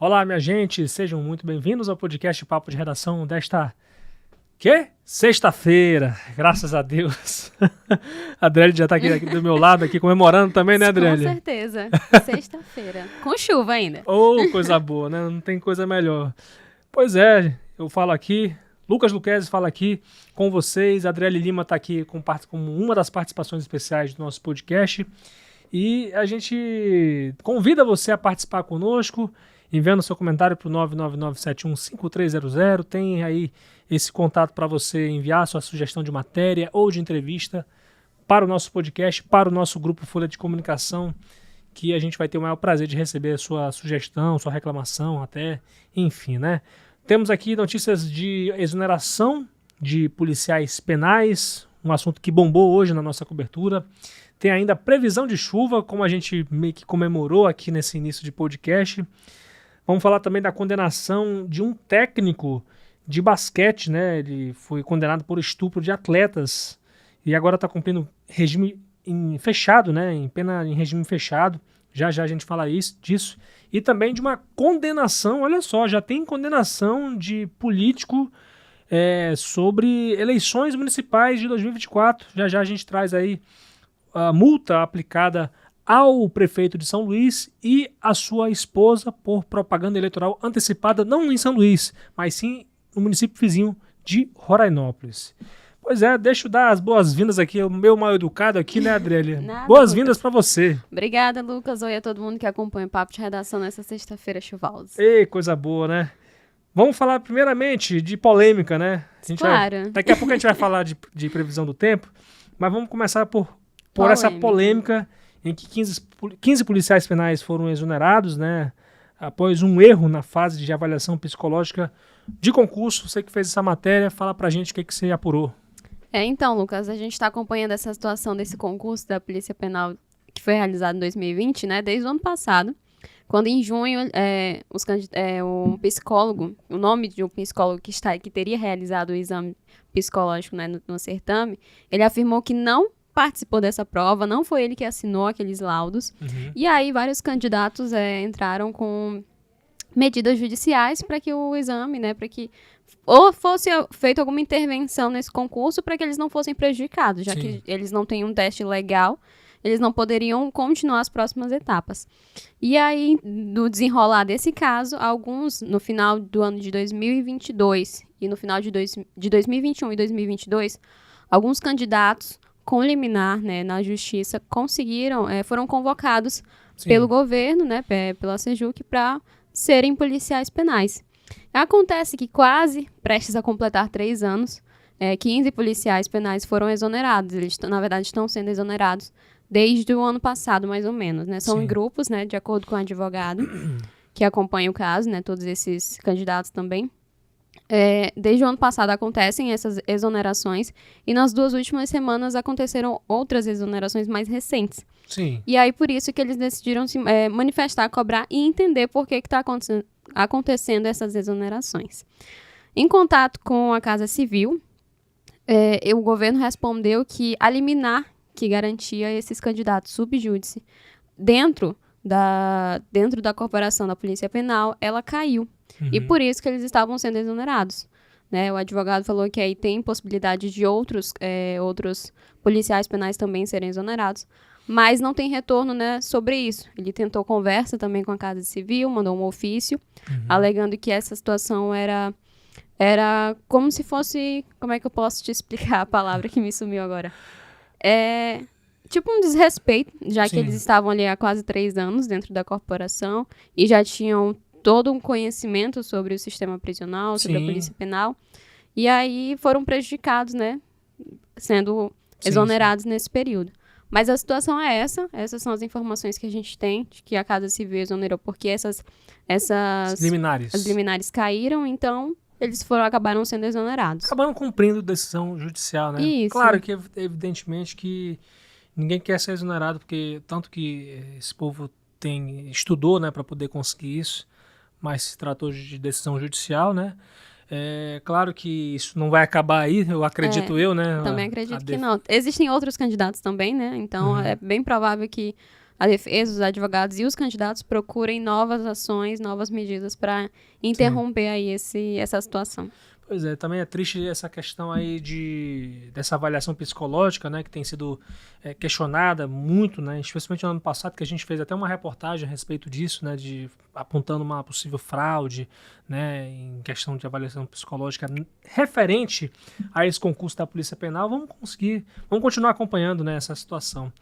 Olá, minha gente, sejam muito bem-vindos ao podcast Papo de Redação desta... Sexta-feira, graças a Deus. A Adriele já tá aqui do meu lado, aqui comemorando também, né, Adriele? Com certeza, sexta-feira. Com chuva ainda. Coisa boa, né? Não tem coisa melhor. Pois é, eu falo aqui, Lucas Luquezzi fala aqui com vocês, a Adriele Lima tá aqui com uma das participações especiais do nosso podcast. E a gente convida você a participar conosco, enviando seu comentário para o 999715300. Tem aí esse contato para você enviar sua sugestão de matéria ou de entrevista para o nosso podcast, para o nosso grupo Folha de Comunicação, que a gente vai ter o maior prazer de receber a sua sugestão, sua reclamação até, enfim, né? Temos aqui notícias de exoneração de policiais penais, um assunto que bombou hoje na nossa cobertura. Tem ainda previsão de chuva, como a gente meio que comemorou aqui nesse início de podcast. Vamos falar também da condenação de um técnico de basquete, né? Ele foi condenado por estupro de atletas e agora está cumprindo regime fechado, né? Pena em regime fechado. Já a gente fala disso. E também de uma condenação, olha só, já tem condenação de político sobre eleições municipais de 2024. Já a gente traz aí a multa aplicada ao prefeito de São Luís e a sua esposa por propaganda eleitoral antecipada, não em São Luís, mas sim no município vizinho de Rorainópolis. Pois é, deixa eu dar as boas-vindas aqui, o meu mal educado aqui, né, Adriele? Boas-vindas para você. Obrigada, Lucas. Oi a todo mundo que acompanha o Papo de Redação nessa sexta-feira chuvosa. Ei, coisa boa, né? Vamos falar primeiramente de polêmica, né? Daqui a pouco a gente vai falar de previsão do tempo, mas vamos começar por essa polêmica em que 15 policiais penais foram exonerados, né, após um erro na fase de avaliação psicológica de concurso. Você que fez essa matéria, fala pra gente o que você apurou. Então, Lucas, a gente está acompanhando essa situação desse concurso da Polícia Penal que foi realizado em 2020, né, desde o ano passado, quando em junho um psicólogo, o nome de um psicólogo que teria realizado o exame psicológico, né, no certame, ele afirmou que não participou dessa prova, não foi ele que assinou aqueles laudos. E aí vários candidatos entraram com medidas judiciais para que o exame, né, para que ou fosse feita alguma intervenção nesse concurso para que eles não fossem prejudicados, já que eles não têm um teste legal, eles não poderiam continuar as próximas etapas. E aí, no desenrolar desse caso, alguns, no final do ano de 2022 e no final de 2021 e 2022, alguns candidatos com liminar, né, na justiça, foram convocados pelo governo, né, pela SEJUC, para serem policiais penais. Acontece que quase prestes a completar 3 anos, 15 policiais penais foram exonerados. Eles, na verdade, estão sendo exonerados desde o ano passado, mais ou menos, né? São em grupos, né, de acordo com o advogado que acompanha o caso, né, todos esses candidatos também. Desde o ano passado acontecem essas exonerações e nas 2 últimas semanas aconteceram outras exonerações mais recentes. Sim. E aí por isso que eles decidiram se manifestar, cobrar e entender por que está acontecendo essas exonerações. Em contato com a Casa Civil, o governo respondeu que a liminar que garantia esses candidatos sub júdice dentro da corporação da Polícia Penal, ela caiu. E por isso que eles estavam sendo exonerados, né? O advogado falou que aí tem possibilidade de outros policiais penais também serem exonerados, mas não tem retorno, né, sobre isso. Ele tentou conversa também com a Casa Civil, mandou um ofício, alegando que essa situação era como se fosse... Como é que eu posso te explicar a palavra que me sumiu agora? Tipo um desrespeito, já que eles estavam ali há quase 3 anos dentro da corporação e já tinham todo um conhecimento sobre o sistema prisional, sobre a polícia penal, e aí foram prejudicados, né, sendo exonerados nesse período. Mas a situação é essas são as informações que a gente tem, de que a Casa Civil exonerou, porque as liminares caíram, então eles acabaram sendo exonerados. Acabaram cumprindo decisão judicial, né? Isso. Claro que, evidentemente, que ninguém quer ser exonerado, porque tanto que esse povo estudou, né, para poder conseguir isso, mas se tratou de decisão judicial, né? Claro que isso não vai acabar aí, eu acredito né? Também acredito que não. Existem outros candidatos também, né? Então é bem provável que a defesa, os advogados e os candidatos procurem novas ações, novas medidas para interromper aí essa situação. Pois é, também é triste essa questão aí dessa avaliação psicológica, né, que tem sido questionada muito, né, especialmente no ano passado, que a gente fez até uma reportagem a respeito disso, né, apontando uma possível fraude, né, em questão de avaliação psicológica referente a esse concurso da Polícia Penal. Vamos continuar acompanhando, né, essa situação.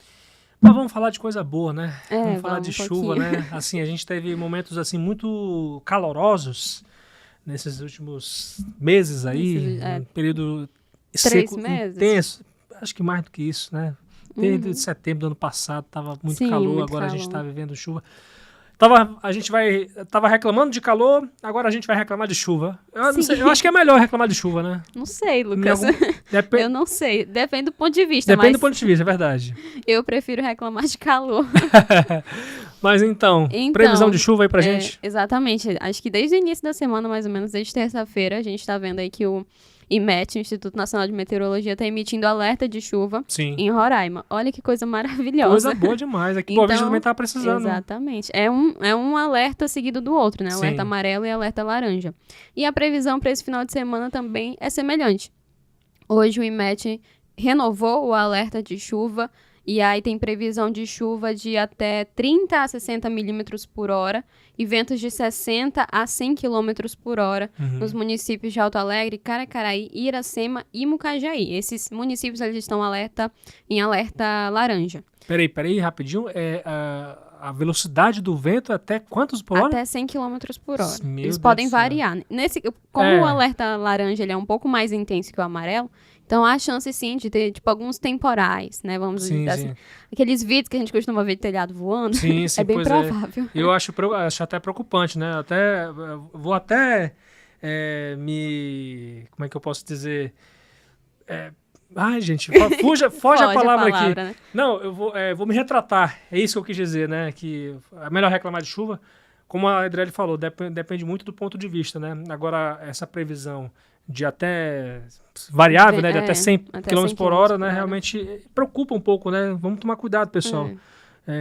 Mas vamos falar de coisa boa, né? Vamos falar de chuva, né? Assim, a gente teve momentos assim muito calorosos nesses últimos meses aí, um período 3 seco, meses? intenso. Acho que mais do que isso, né? Desde setembro do ano passado tava muito calor, muito agora calor. a gente tá vivendo chuva. Tava reclamando de calor, agora a gente vai reclamar de chuva. Não sei, eu acho que é melhor reclamar de chuva, né? Não sei, Lucas. Eu não sei. Depende do ponto de vista. Depende mas do ponto de vista, é verdade. Eu prefiro reclamar de calor. Mas então, previsão de chuva aí pra gente? Exatamente. Acho que desde o início da semana, mais ou menos, desde terça-feira, a gente tá vendo aí que o IMET, o Instituto Nacional de Meteorologia, está emitindo alerta de chuva em Roraima. Olha que coisa maravilhosa. Coisa boa demais. Aqui Boa Vista também está precisando. Exatamente. É um alerta seguido do outro, né? Alerta amarelo e alerta laranja. E a previsão para esse final de semana também é semelhante. Hoje o IMET renovou o alerta de chuva. E aí tem previsão de chuva de até 30 a 60 milímetros por hora e ventos de 60 a 100 quilômetros por hora nos municípios de Alto Alegre, Caracaraí, Iracema e Mucajaí. Esses municípios eles estão em alerta laranja. Peraí, rapidinho. A velocidade do vento é até quantos por hora? Até 100 quilômetros por hora. Meu Eles Deus podem do céu. variar. Como o alerta laranja ele é um pouco mais intenso que o amarelo, então há chance sim de ter alguns temporais, né? Vamos dizer assim. Aqueles vídeos que a gente costuma ver de telhado voando, sim, é bem provável. Eu acho até preocupante, né? Vou até como é que eu posso dizer? Ai, gente, foge a palavra aqui. Né? Não, eu vou me retratar. É isso que eu quis dizer, né? Que é melhor reclamar de chuva. Como a Adriele falou, depende muito do ponto de vista, né? Agora, essa previsão de até variável, né? De até 100 km por hora, né? Realmente preocupa um pouco, né? Vamos tomar cuidado, pessoal.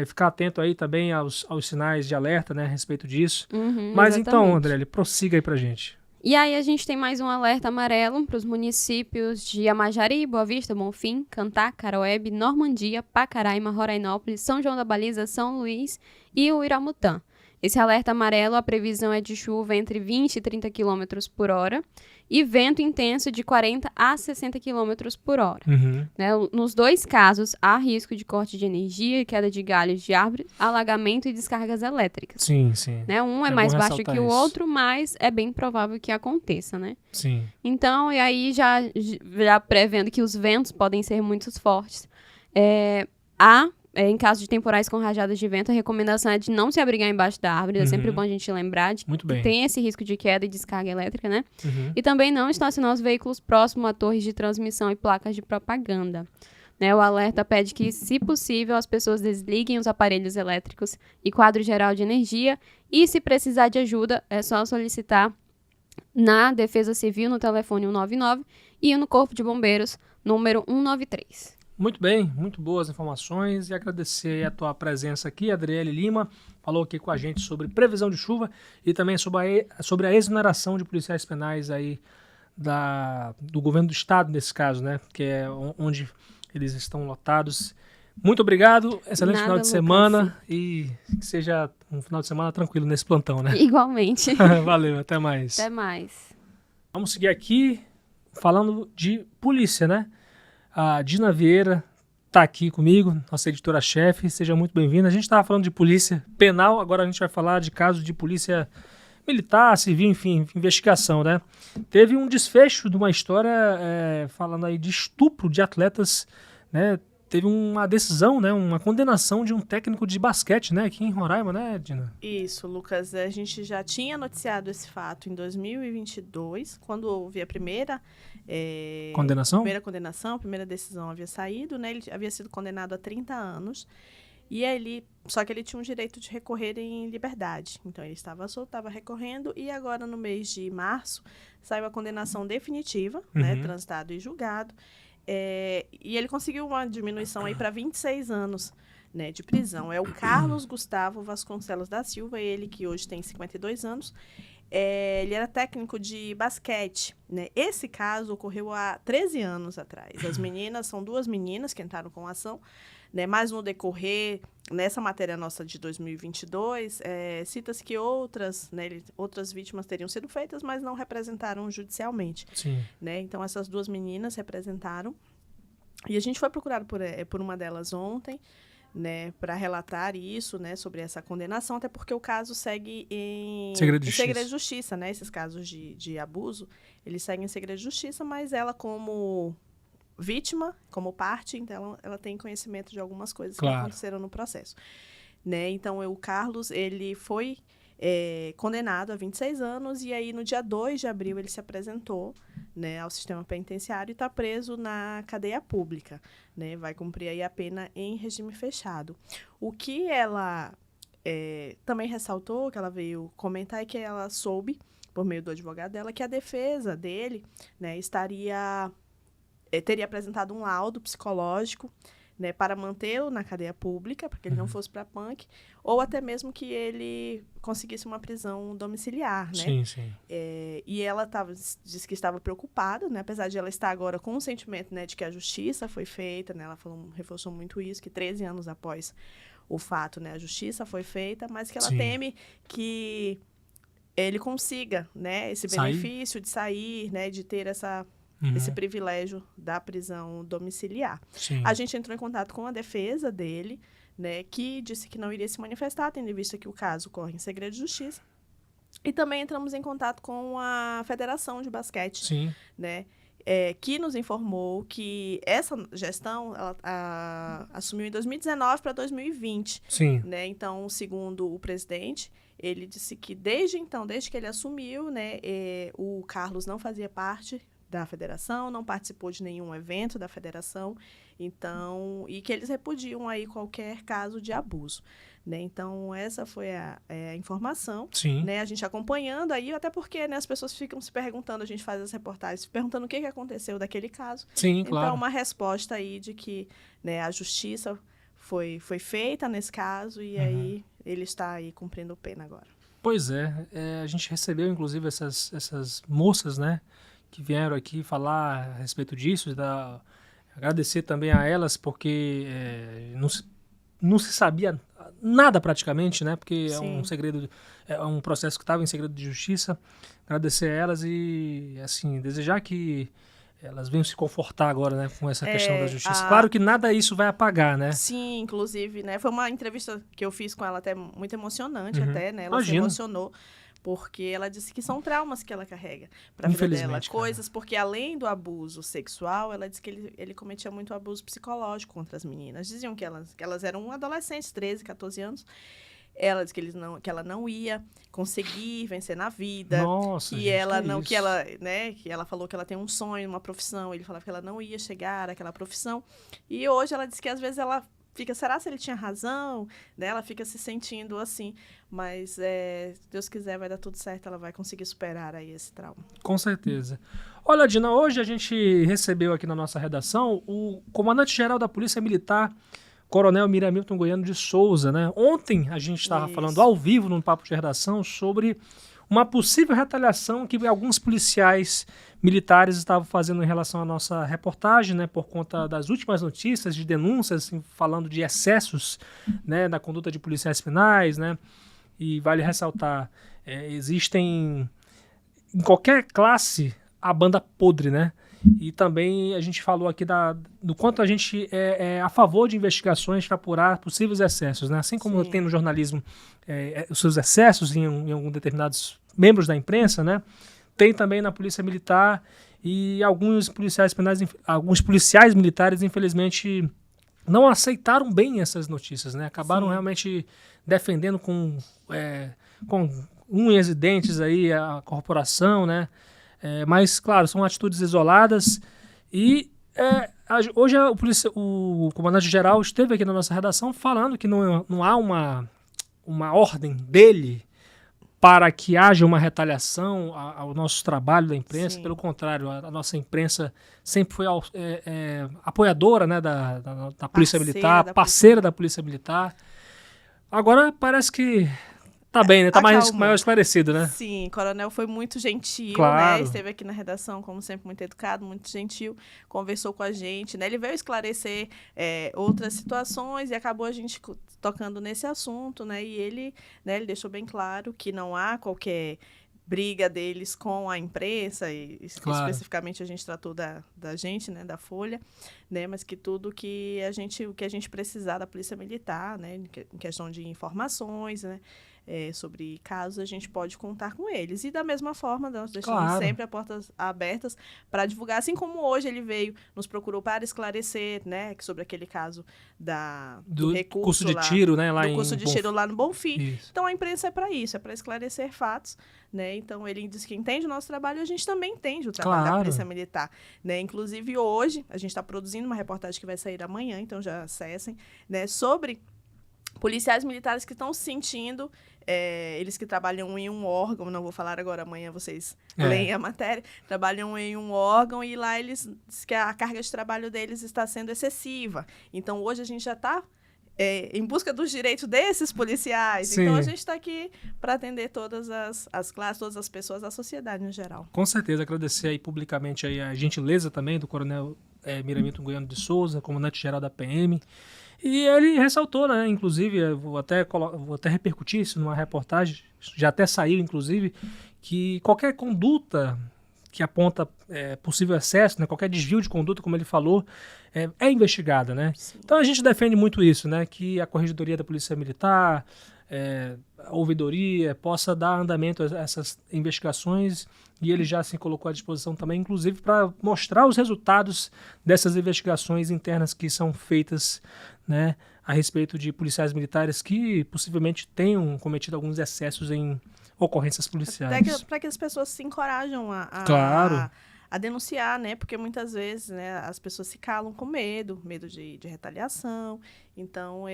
Ficar atento aí também aos sinais de alerta, né? A respeito disso. Mas exatamente. Então, Adriele, prossiga aí pra gente. E aí a gente tem mais um alerta amarelo para os municípios de Amajari, Boa Vista, Bonfim, Cantá, Caroebe, Normandia, Pacaraima, Rorainópolis, São João da Baliza, São Luís e o Iramutã. Esse alerta amarelo, a previsão é de chuva entre 20 e 30 km por hora e vento intenso de 40 a 60 km por hora. Né? Nos dois casos, há risco de corte de energia, queda de galhos de árvores, alagamento e descargas elétricas. Sim. Né? Um é mais baixo que o outro, mas é bem provável que aconteça, né? Sim. Então, e aí já prevendo que os ventos podem ser muito fortes, em caso de temporais com rajadas de vento, a recomendação é de não se abrigar embaixo da árvore. É sempre bom a gente lembrar de que tem esse risco de queda e descarga elétrica, né? E também não estacionar os veículos próximos a torres de transmissão e placas de propaganda. Né? O alerta pede que, se possível, as pessoas desliguem os aparelhos elétricos e quadro geral de energia. E, se precisar de ajuda, é só solicitar na Defesa Civil, no telefone 199 e no Corpo de Bombeiros, número 193. Muito bem, muito boas informações e agradecer a tua presença aqui, Adriele Lima, falou aqui com a gente sobre previsão de chuva e também sobre a exoneração de policiais penais aí do governo do estado, nesse caso, né, que é onde eles estão lotados. Muito obrigado, excelente final de semana e que seja um final de semana tranquilo nesse plantão, né? Igualmente. Valeu, até mais. Até mais. Vamos seguir aqui falando de polícia, né? A Dina Vieira está aqui comigo, nossa editora-chefe. Seja muito bem-vinda. A gente estava falando de polícia penal, agora a gente vai falar de casos de polícia militar, civil, enfim, investigação, né? Teve um desfecho de uma história falando aí de estupro de atletas, né? Teve uma decisão, né? Uma condenação de um técnico de basquete, né? Aqui em Roraima, né, Dina? Isso, Lucas. A gente já tinha noticiado esse fato em 2022, quando houve a primeira condenação? A primeira decisão havia saído, né? Ele havia sido condenado a 30 anos. Só que ele tinha um direito de recorrer em liberdade. Então, ele estava solto, estava recorrendo, e agora, no mês de março, saiu a condenação definitiva, né? Transitado e julgado. E ele conseguiu uma diminuição aí para 26 anos né, de prisão. É o Carlos Gustavo Vasconcelos da Silva, ele que hoje tem 52 anos. Ele era técnico de basquete, né? Esse caso ocorreu há 13 anos atrás. As meninas, são 2 meninas que entraram com a ação, né? Mas no decorrer, nessa matéria nossa de 2022, cita-se que outras vítimas teriam sido feitas, mas não representaram judicialmente. Sim. Né? Então, essas 2 meninas representaram. E a gente foi procurado por uma delas ontem, né, para relatar isso, né, sobre essa condenação, até porque o caso segue em segredo de justiça, né, esses casos de abuso, eles seguem em segredo de justiça, mas ela como vítima, como parte, então ela tem conhecimento de algumas coisas que aconteceram no processo, né, então o Carlos, ele foi condenado a 26 anos e aí no dia 2 de abril ele se apresentou, né, ao sistema penitenciário e está preso na cadeia pública, né, vai cumprir aí a pena em regime fechado. O que ela também ressaltou, que ela veio comentar, é que ela soube, por meio do advogado dela, que a defesa dele, né, teria apresentado um laudo psicológico, né, para mantê-lo na cadeia pública, para que ele não fosse para PANC, ou até mesmo que ele conseguisse uma prisão domiciliar, né? Sim, sim. E ela disse que estava preocupada, né, apesar de ela estar agora com o sentimento, né, de que a justiça foi feita, né, ela reforçou muito isso, que 13 anos após o fato, né, a justiça foi feita, mas que ela teme que ele consiga, né, esse benefício de sair, né, de ter esse privilégio da prisão domiciliar. Sim. A gente entrou em contato com a defesa dele, né, que disse que não iria se manifestar, tendo em vista que o caso corre em segredo de justiça. E também entramos em contato com a Federação de Basquete, Sim. né, que nos informou que essa gestão ela assumiu em 2019 para 2020. Sim. Né? Então, segundo o presidente, ele disse que desde que ele assumiu, né, o Carlos não fazia parte da federação, não participou de nenhum evento da federação, então, e que eles repudiam aí qualquer caso de abuso, né? Então, essa foi a informação, Sim. né? A gente acompanhando aí, até porque, né, as pessoas ficam se perguntando, a gente faz as reportagens, se perguntando o que aconteceu daquele caso. Sim, então, claro. Uma resposta aí de que, né, a justiça foi feita nesse caso e aí ele está aí cumprindo pena agora. Pois a gente recebeu, inclusive, essas moças, né, que vieram aqui falar a respeito disso, agradecer também a elas, porque não se sabia nada praticamente, né, porque é um segredo, é um processo que estava em segredo de justiça. Agradecer a elas e, assim, desejar que elas venham se confortar agora, né, com essa questão da justiça. Claro que nada isso vai apagar, né? Sim, inclusive, né, foi uma entrevista que eu fiz com ela até muito emocionante, até, né, ela se emocionou. Porque ela disse que são traumas que ela carrega para a vida dela. Coisas, porque além do abuso sexual, ela disse que ele cometia muito abuso psicológico contra as meninas. Diziam que elas eram adolescentes, 13, 14 anos. Ela disse que ela não ia conseguir vencer na vida. Nossa, que gente, ela não, que ela, né, que ela falou que ela tem um sonho, uma profissão. Ele falava que ela não ia chegar àquela profissão. E hoje ela disse que às vezes ela fica, será se ele tinha razão? Né? Ela fica se sentindo assim, mas se Deus quiser vai dar tudo certo, ela vai conseguir superar aí esse trauma. Com certeza. Olha, Dina, hoje a gente recebeu aqui na nossa redação o comandante-geral da Polícia Militar, Coronel Miramilton Goiano de Souza, né? Ontem a gente estava falando ao vivo num papo de redação sobre uma possível retaliação que alguns policiais militares estavam fazendo em relação à nossa reportagem, né, por conta das últimas notícias de denúncias, assim, falando de excessos, né, na conduta de policiais penais, né, e vale ressaltar, existem em qualquer classe a banda podre, né, e também a gente falou aqui do quanto a gente é a favor de investigações para apurar possíveis excessos, né, assim como tem no jornalismo os seus excessos em alguns determinados membros da imprensa, né, tem também na Polícia Militar, e alguns policiais penais, alguns policiais militares, infelizmente, não aceitaram bem essas notícias, né? Acabaram realmente defendendo com unhas e dentes aí a corporação, né? Mas, claro, são atitudes isoladas e hoje o comandante-geral esteve aqui na nossa redação falando que não há uma ordem dele para que haja uma retaliação ao nosso trabalho da imprensa. Sim. Pelo contrário, a nossa imprensa sempre foi apoiadora, né, da Polícia Militar, parceira da Polícia Militar. Agora parece que tá bem, né? Tá maior esclarecido, né? Sim, o coronel foi muito gentil, claro. né? Esteve aqui na redação, como sempre, muito educado, muito gentil, conversou com a gente, né? Ele veio esclarecer outras situações e acabou a gente tocando nesse assunto, né? E ele deixou bem claro que não há qualquer briga deles com a imprensa, e claro. Especificamente a gente tratou da gente, né, da Folha, né, mas que tudo que a gente precisar da Polícia Militar, né, em questão de informações, né, sobre casos, a gente pode contar com eles. E da mesma forma, nós deixamos claro. Sempre as portas abertas para divulgar, assim como hoje ele veio, nos procurou para esclarecer, né, sobre aquele caso do recurso curso de tiro, né, lá do curso de tiro lá no Bonfim. Isso. Então a imprensa é para isso, é para esclarecer fatos, né? Então ele diz que entende o nosso trabalho e a gente também entende o trabalho claro. Da Polícia Militar, né? Inclusive hoje a gente está produzindo uma reportagem que vai sair amanhã, então já acessem, né, sobre policiais militares que estão se sentindo, eles que trabalham em um órgão, não vou falar agora, amanhã vocês leem a matéria, trabalham em um órgão e lá eles dizem que a carga de trabalho deles está sendo excessiva. Então hoje a gente já está em busca dos direitos desses policiais. Sim. Então a gente está aqui para atender todas as classes, todas as pessoas da sociedade em geral. Com certeza, agradecer aí publicamente aí a gentileza também do coronel Miramilton Goiano de Souza, comandante-geral da PM. E ele ressaltou, né, inclusive, vou até repercutir isso numa reportagem, já até saiu, inclusive, que qualquer conduta que aponta possível excesso, né, qualquer desvio de conduta, como ele falou, é investigada, né? Sim. Então a gente defende muito isso, né, que a Corregedoria da Polícia Militar, a ouvidoria, possa dar andamento a essas investigações, e ele já se colocou à disposição também, inclusive, para mostrar os resultados dessas investigações internas que são feitas, né, a respeito de policiais militares que possivelmente tenham cometido alguns excessos em ocorrências policiais. Para que as pessoas se encorajam claro. a denunciar, né? Porque muitas vezes, né, as pessoas se calam com medo de retaliação. Então,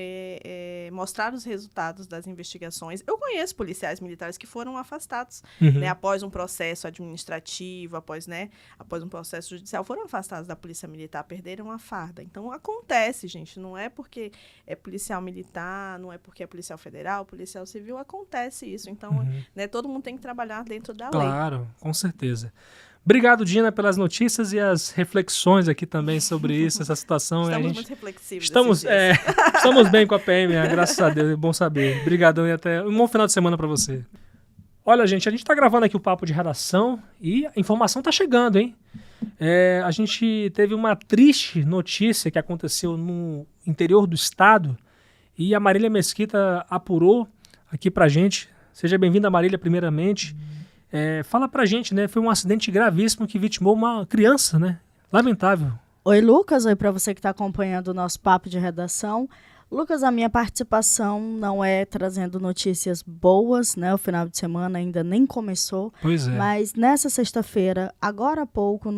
mostrar os resultados das investigações. Eu conheço policiais militares que foram afastados, né, após um processo administrativo, após um processo judicial, foram afastados da Polícia Militar, perderam a farda. Então, acontece, gente. Não é porque é policial militar, não é porque é policial federal, policial civil, acontece isso. Então, né, todo mundo tem que trabalhar dentro da lei. Claro, com certeza. Obrigado, Dina, pelas notícias e as reflexões aqui também sobre isso, essa situação. Estamos muito reflexivos. Estamos bem com a PM, graças a Deus, é bom saber. Obrigadão e até um bom final de semana para você. Olha, gente, a gente está gravando aqui o Papo de Redação e a informação está chegando, hein? A gente teve uma triste notícia que aconteceu no interior do estado e a Marília Mesquita apurou aqui pra gente. Seja bem-vinda, Marília, primeiramente. Fala pra gente, né? Foi um acidente gravíssimo que vitimou uma criança, né? Lamentável. Oi, Lucas. Oi para você que está acompanhando o nosso Papo de Redação. Lucas, a minha participação não é trazendo notícias boas, né? O final de semana ainda nem começou. Pois é. Mas nessa sexta-feira, agora há pouco,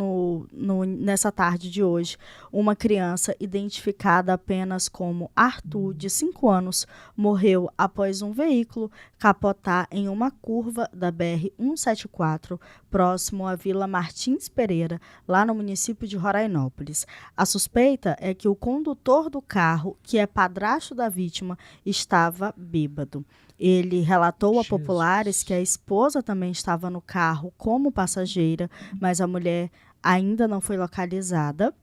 nessa tarde de hoje, uma criança identificada apenas como Arthur, de 5 anos, morreu após um veículo capotar em uma curva da BR-174, próximo à Vila Martins Pereira, lá no município de Rorainópolis. A suspeita é que o condutor do carro, que é padrasto da vítima, estava bêbado. Ele relatou a populares que a esposa também estava no carro como passageira, mas a mulher ainda não foi localizada.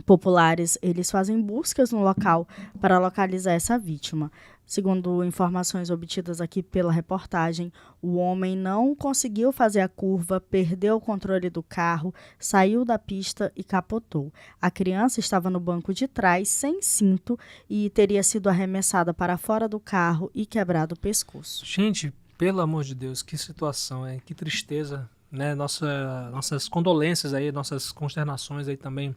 Populares, eles fazem buscas no local para localizar essa vítima. Segundo informações obtidas aqui pela reportagem, o homem não conseguiu fazer a curva, perdeu o controle do carro, saiu da pista e capotou. A criança estava no banco de trás, sem cinto, e teria sido arremessada para fora do carro e quebrado o pescoço. Gente, pelo amor de Deus, que situação, que tristeza, né? Nossas condolências aí, nossas consternações aí também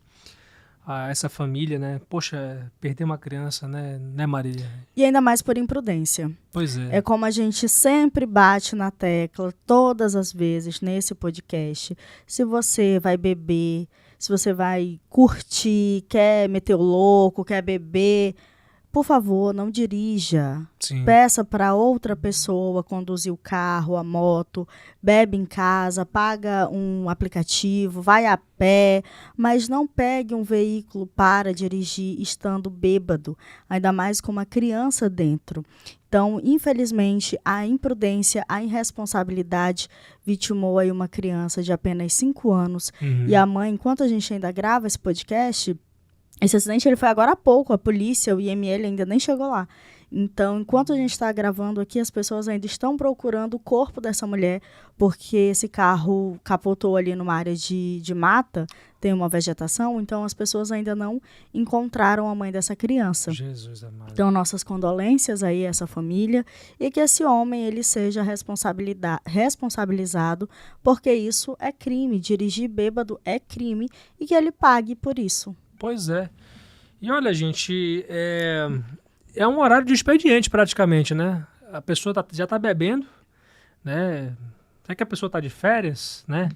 a essa família, né? Poxa, perder uma criança, né, Marília? E ainda mais por imprudência. Pois é. É como a gente sempre bate na tecla, todas as vezes, nesse podcast. Se você vai beber, se você vai curtir, quer meter o louco, quer beber, por favor, não dirija. Sim. Peça para outra pessoa conduzir o carro, a moto, bebe em casa, paga um aplicativo, vai a pé, mas não pegue um veículo para dirigir estando bêbado, ainda mais com uma criança dentro. Então, infelizmente, a imprudência, a irresponsabilidade vitimou aí uma criança de apenas 5 anos. E a mãe, enquanto a gente ainda grava esse podcast, esse acidente ele foi agora há pouco, a polícia, o IML ainda nem chegou lá. Então, enquanto a gente está gravando aqui, as pessoas ainda estão procurando o corpo dessa mulher, porque esse carro capotou ali numa área de mata, tem uma vegetação, então as pessoas ainda não encontraram a mãe dessa criança. Jesus amado. Então, nossas condolências aí a essa família e que esse homem ele seja responsabilizado, porque isso é crime, dirigir bêbado é crime e que ele pague por isso. Pois é. E olha, gente, é um horário de expediente praticamente, né? A pessoa já está bebendo, né? É que a pessoa está de férias, né?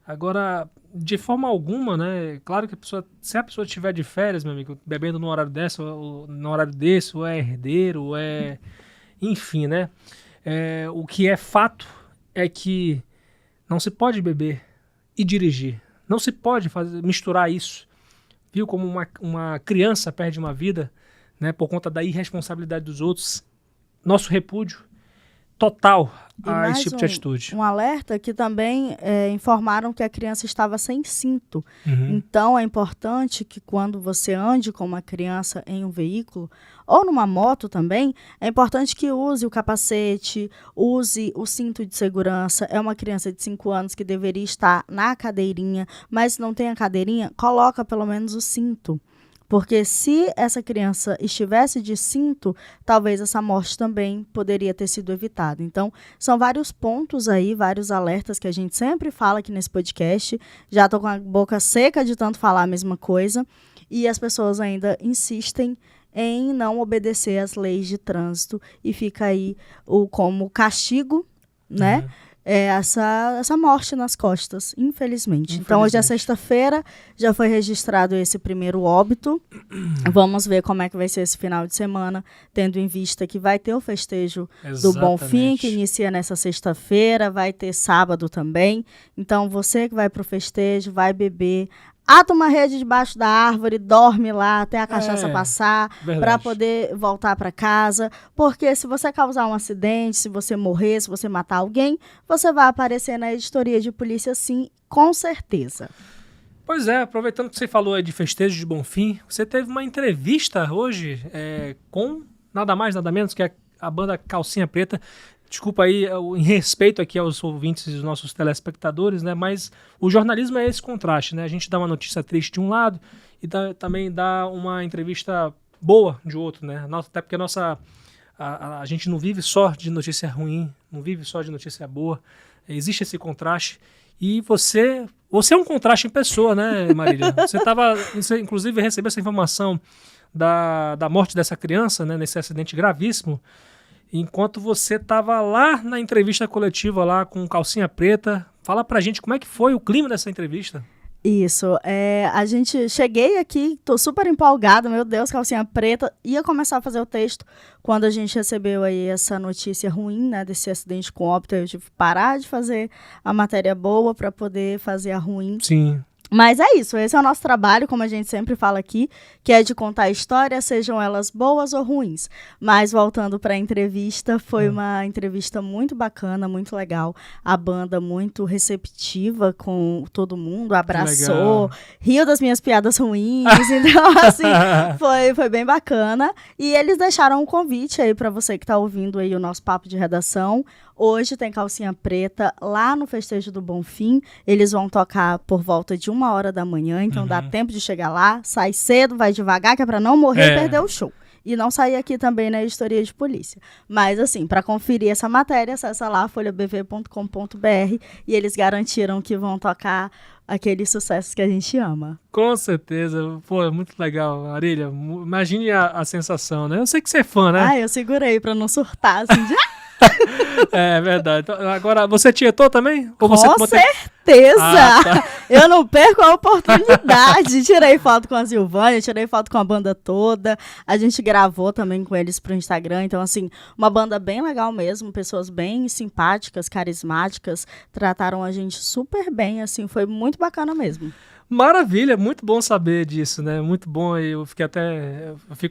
Agora, de forma alguma, né? Claro que se a pessoa estiver de férias, meu amigo, bebendo no horário desse, ou é herdeiro, ou é... Enfim, né? O que é fato é que não se pode beber e dirigir. Não se pode misturar isso. Viu como uma criança perde uma vida, né, por conta da irresponsabilidade dos outros. Nosso repúdio total a esse tipo de atitude. Um alerta que também informaram que a criança estava sem cinto. Então é importante que quando você ande com uma criança em um veículo ou numa moto também, é importante que use o capacete, use o cinto de segurança. É uma criança de 5 anos que deveria estar na cadeirinha, mas se não tem a cadeirinha, coloca pelo menos o cinto. Porque se essa criança estivesse de cinto, talvez essa morte também poderia ter sido evitada. Então, são vários pontos aí, vários alertas que a gente sempre fala aqui nesse podcast. Já estou com a boca seca de tanto falar a mesma coisa. E as pessoas ainda insistem em não obedecer às leis de trânsito. E fica aí como castigo, né? Essa morte nas costas, infelizmente. Então, hoje é sexta-feira, já foi registrado esse primeiro óbito. Vamos ver como é que vai ser esse final de semana, tendo em vista que vai ter o festejo do Bonfim, que inicia nessa sexta-feira, vai ter sábado também. Então, você que vai pro festejo, vai beber, ata uma rede debaixo da árvore, dorme lá até a cachaça passar, para poder voltar para casa. Porque se você causar um acidente, se você morrer, se você matar alguém, você vai aparecer na editoria de polícia, sim, com certeza. Pois é, aproveitando que você falou aí de festejo de Bonfim, você teve uma entrevista hoje com nada mais, nada menos que a banda Calcinha Preta. Desculpa aí, em respeito aqui aos ouvintes e aos nossos telespectadores, né? Mas o jornalismo é esse contraste, né? A gente dá uma notícia triste de um lado e também dá uma entrevista boa de outro, né? Até porque a gente não vive só de notícia ruim, não vive só de notícia boa. Existe esse contraste. E você é um contraste em pessoa, né, Marília? Você inclusive recebeu essa informação da morte dessa criança, né? Nesse acidente gravíssimo. Enquanto você estava lá na entrevista coletiva lá com Calcinha Preta, fala pra gente como é que foi o clima dessa entrevista. Isso, cheguei aqui, tô super empolgada, meu Deus, Calcinha Preta, ia começar a fazer o texto quando a gente recebeu aí essa notícia ruim, né, desse acidente com óbito. Eu tive que parar de fazer a matéria boa para poder fazer a ruim. Sim. Mas é isso, esse é o nosso trabalho, como a gente sempre fala aqui, que é de contar histórias, sejam elas boas ou ruins. Mas voltando para a entrevista, foi uma entrevista muito bacana, muito legal. A banda muito receptiva com todo mundo, abraçou, riu das minhas piadas ruins. Então, assim, foi bem bacana. E eles deixaram um convite aí para você que está ouvindo aí o nosso papo de redação. Hoje tem Calcinha Preta lá no Festejo do Bonfim. Eles vão tocar por volta de 1h da manhã, então dá tempo de chegar lá. Sai cedo, vai devagar, que é pra não morrer e perder o show. E não sair aqui também na editoria de polícia. Mas, assim, para conferir essa matéria, acessa lá folhabv.com.br e eles garantiram que vão tocar aqueles sucessos que a gente ama. Com certeza. Pô, é muito legal, Marília. Imagine a sensação, né? Eu sei que você é fã, né? Eu segurei pra não surtar, assim, É verdade. Então, agora, você tietou também? Ou Com certeza! certeza. Tá. Eu não perco a oportunidade. Tirei foto com a Silvânia, tirei foto com a banda toda. A gente gravou também com eles pro Instagram. Então, assim, uma banda bem legal mesmo. Pessoas bem simpáticas, carismáticas. Trataram a gente super bem, assim. Foi muito bacana mesmo. Maravilha, muito bom saber disso, né? Muito bom. Eu fico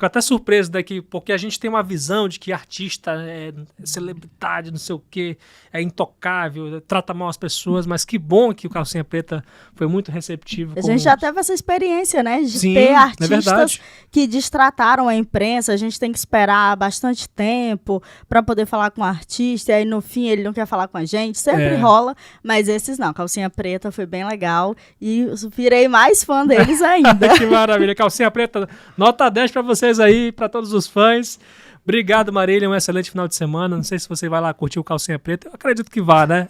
até surpreso daqui, porque a gente tem uma visão de que artista é celebridade, não sei o quê, é intocável, trata mal as pessoas, mas que bom que o Calcinha Preta foi muito receptivo. A gente já teve essa experiência, né? De Sim, ter é artistas verdade. que destrataram a imprensa. A gente tem que esperar bastante tempo para poder falar com o artista. E aí, no fim, ele não quer falar com a gente. Sempre rola, mas esses não. Calcinha Preta foi bem legal. E virei mais fã deles ainda. Que maravilha. Calcinha Preta, nota 10 para vocês aí, para todos os fãs. Obrigado, Marília. Um excelente final de semana. Não sei se você vai lá curtir o Calcinha Preta. Eu acredito que vá, né?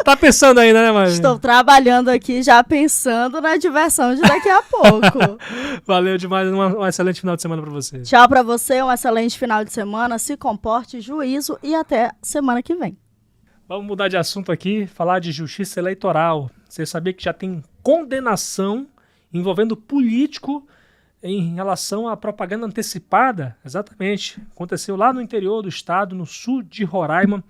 Tá pensando ainda, né, Marília? Estou trabalhando aqui já pensando na diversão de daqui a pouco. Valeu demais. Um excelente final de semana para você. Tchau para você. Um excelente final de semana. Se comporte, juízo e até semana que vem. Vamos mudar de assunto aqui, falar de justiça eleitoral. Você sabia que já tem condenação envolvendo político em relação à propaganda antecipada? Exatamente. Aconteceu lá no interior do estado, no sul de Roraima.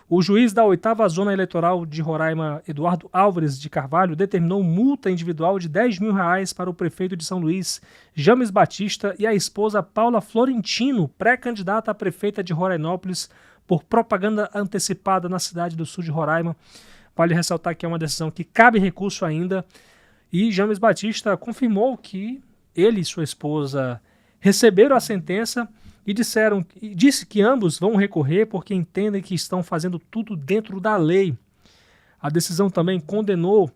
O juiz da 8ª Zona Eleitoral de Roraima, Eduardo Álvares de Carvalho, determinou multa individual de R$10 mil para o prefeito de São Luís, James Batista, e a esposa Paula Florentino, pré-candidata a prefeita de Rorainópolis, por propaganda antecipada na cidade do sul de Roraima. Vale ressaltar que é uma decisão que cabe recurso ainda. E James Batista confirmou que ele e sua esposa receberam a sentença e disse que ambos vão recorrer porque entendem que estão fazendo tudo dentro da lei. A decisão também condenou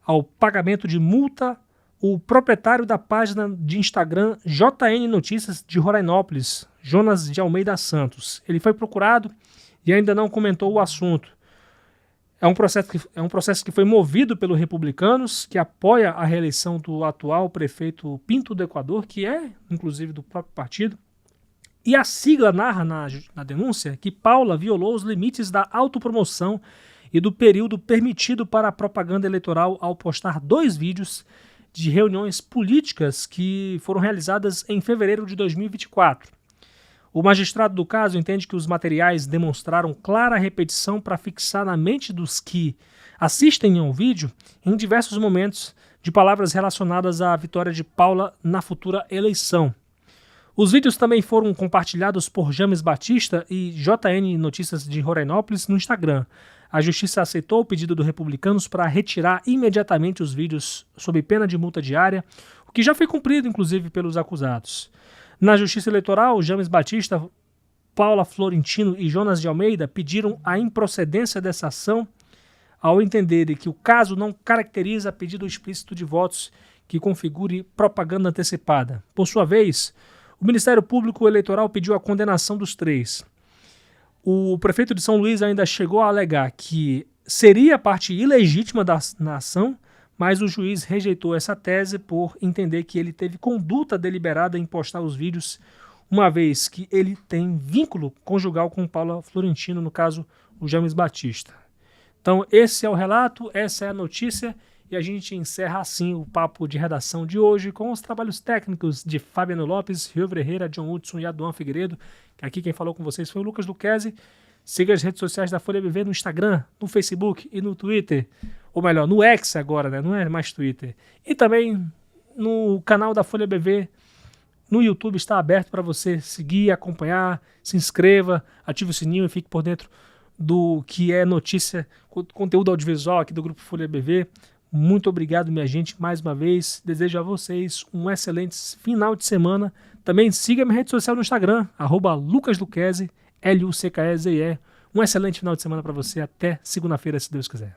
ao pagamento de multa o proprietário da página de Instagram JN Notícias de Rorainópolis, Jonas de Almeida Santos. Ele foi procurado e ainda não comentou o assunto. É um processo que foi movido pelos republicanos, que apoia a reeleição do atual prefeito Pinto do Equador, que é, inclusive, do próprio partido. E a sigla narra na denúncia que Paula violou os limites da autopromoção e do período permitido para a propaganda eleitoral ao postar 2 vídeos de reuniões políticas que foram realizadas em fevereiro de 2024. O magistrado do caso entende que os materiais demonstraram clara repetição para fixar na mente dos que assistem ao vídeo, em diversos momentos, de palavras relacionadas à vitória de Paula na futura eleição. Os vídeos também foram compartilhados por James Batista e JN Notícias de Rorainópolis no Instagram. A justiça aceitou o pedido dos republicanos para retirar imediatamente os vídeos sob pena de multa diária, o que já foi cumprido, inclusive, pelos acusados. Na Justiça Eleitoral, James Batista, Paula Florentino e Jonas de Almeida pediram a improcedência dessa ação ao entenderem que o caso não caracteriza pedido explícito de votos que configure propaganda antecipada. Por sua vez, o Ministério Público Eleitoral pediu a condenação dos 3. O prefeito de São Luís ainda chegou a alegar que seria parte ilegítima na ação, mas o juiz rejeitou essa tese por entender que ele teve conduta deliberada em postar os vídeos, uma vez que ele tem vínculo conjugal com Paula Florentino, no caso, o James Batista. Então, esse é o relato, essa é a notícia, e a gente encerra assim o papo de redação de hoje com os trabalhos técnicos de Fabiano Lopes, Rio Ferreira, John Hudson e Aduan Figueiredo. Aqui quem falou com vocês foi o Lucas Luquezzi. Siga as redes sociais da Folha BV no Instagram, no Facebook e no Twitter. Ou melhor, no X agora, né? Não é mais Twitter. E também no canal da Folha BV, no YouTube, está aberto para você seguir, acompanhar, se inscreva, ative o sininho e fique por dentro do que é notícia, conteúdo audiovisual aqui do Grupo Folha BV. Muito obrigado, minha gente, mais uma vez. Desejo a vocês um excelente final de semana. Também siga minha rede social no Instagram, @LucasLuquezzi, LUCKEZE. Um excelente final de semana para você. Até segunda-feira, se Deus quiser.